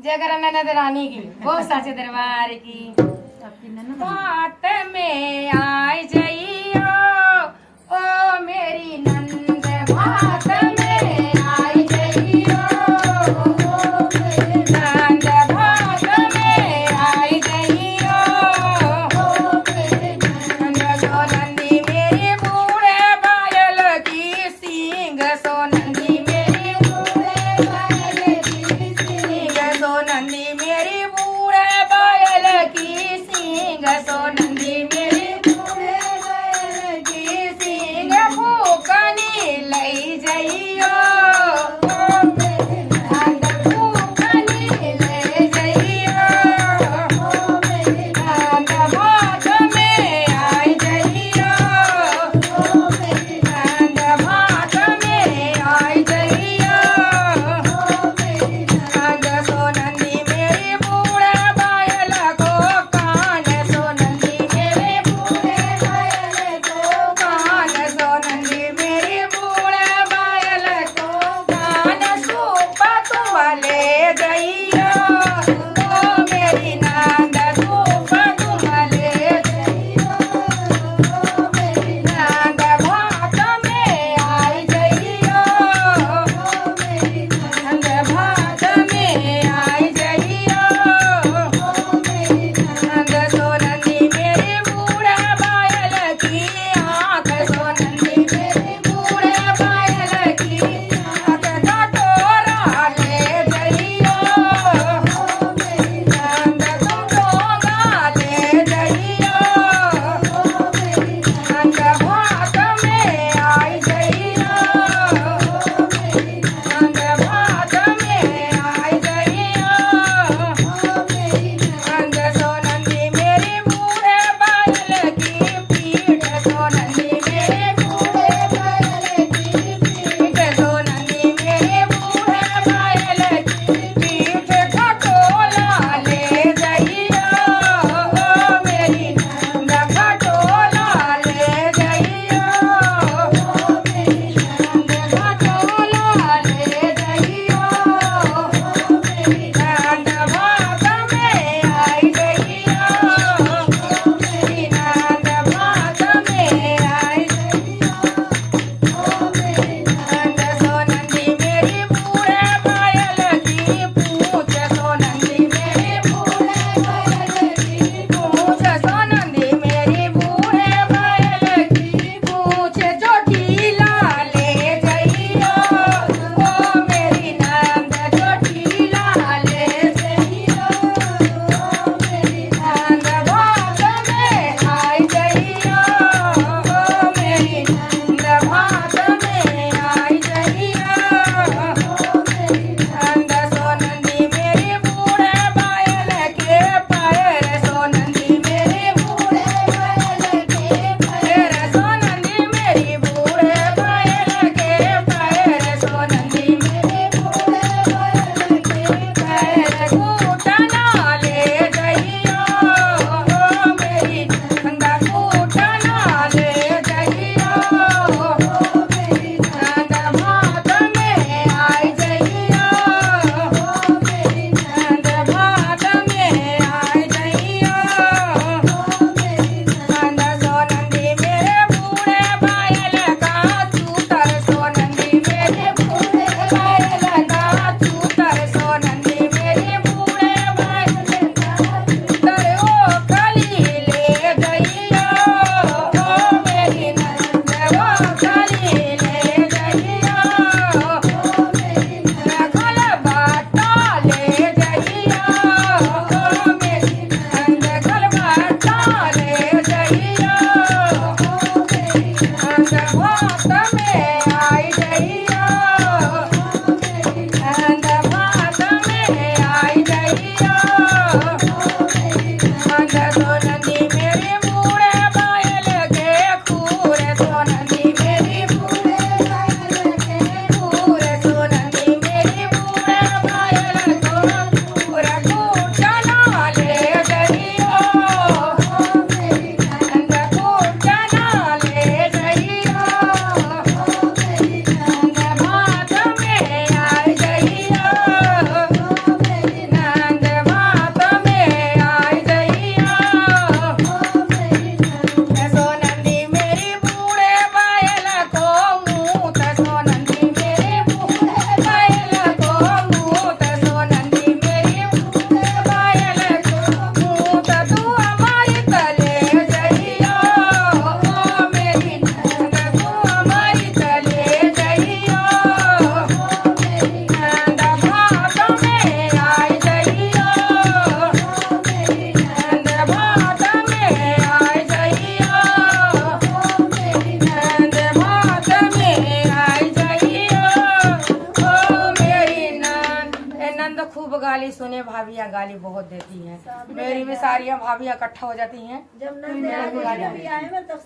जगरा ननद रानी की वो साचे दरबार की बात में आई जइयो ओ मेरी नंद बात में आई जइयो ओ मेरी नंद बात में आई जइयो ओ मेरी नंद सोनंदी मेरी बूढ़े बायल की सींग सोनंदी मेरी बूढ़े बायल की सींग सोनंदी मेरी बूढ़े बायल की सींग सोनंदी मेरी बूढ़े बायल की सींग फूकनी लई जइयो ओ मेरी नंद फूकनी लई जइयो ओ मेरी नंद भाग में आई जइयो ओ मेरी नंद भाग में आई जइयो ओ मेरी नंद सोनंदी मेरी बूढ़े बायल को कान सोनंदी मेरे बूढ़े बायल को कान सोनंदी मेरी बूढ़े बायल को कान सूपा तुम ले जइयो ओ मेरी नंद सूपा तुम ले जइयो ओ मेरी नंद भाग में आई जइयो ओ मेरी नंद भाग में आई जइयो ओ मेरी नंद सोनंदी मेरी बूढ़े बायल की आँख सोनंदी मेरी बूढ़े बायल की आँख कटोरा ले जइयो गाली सुने भाभियाँ गाली बहुत देती हैं। मेरी भी सारियाँ भाभियाँ इकट्ठा हो जाती हैं। जब नंद आए तब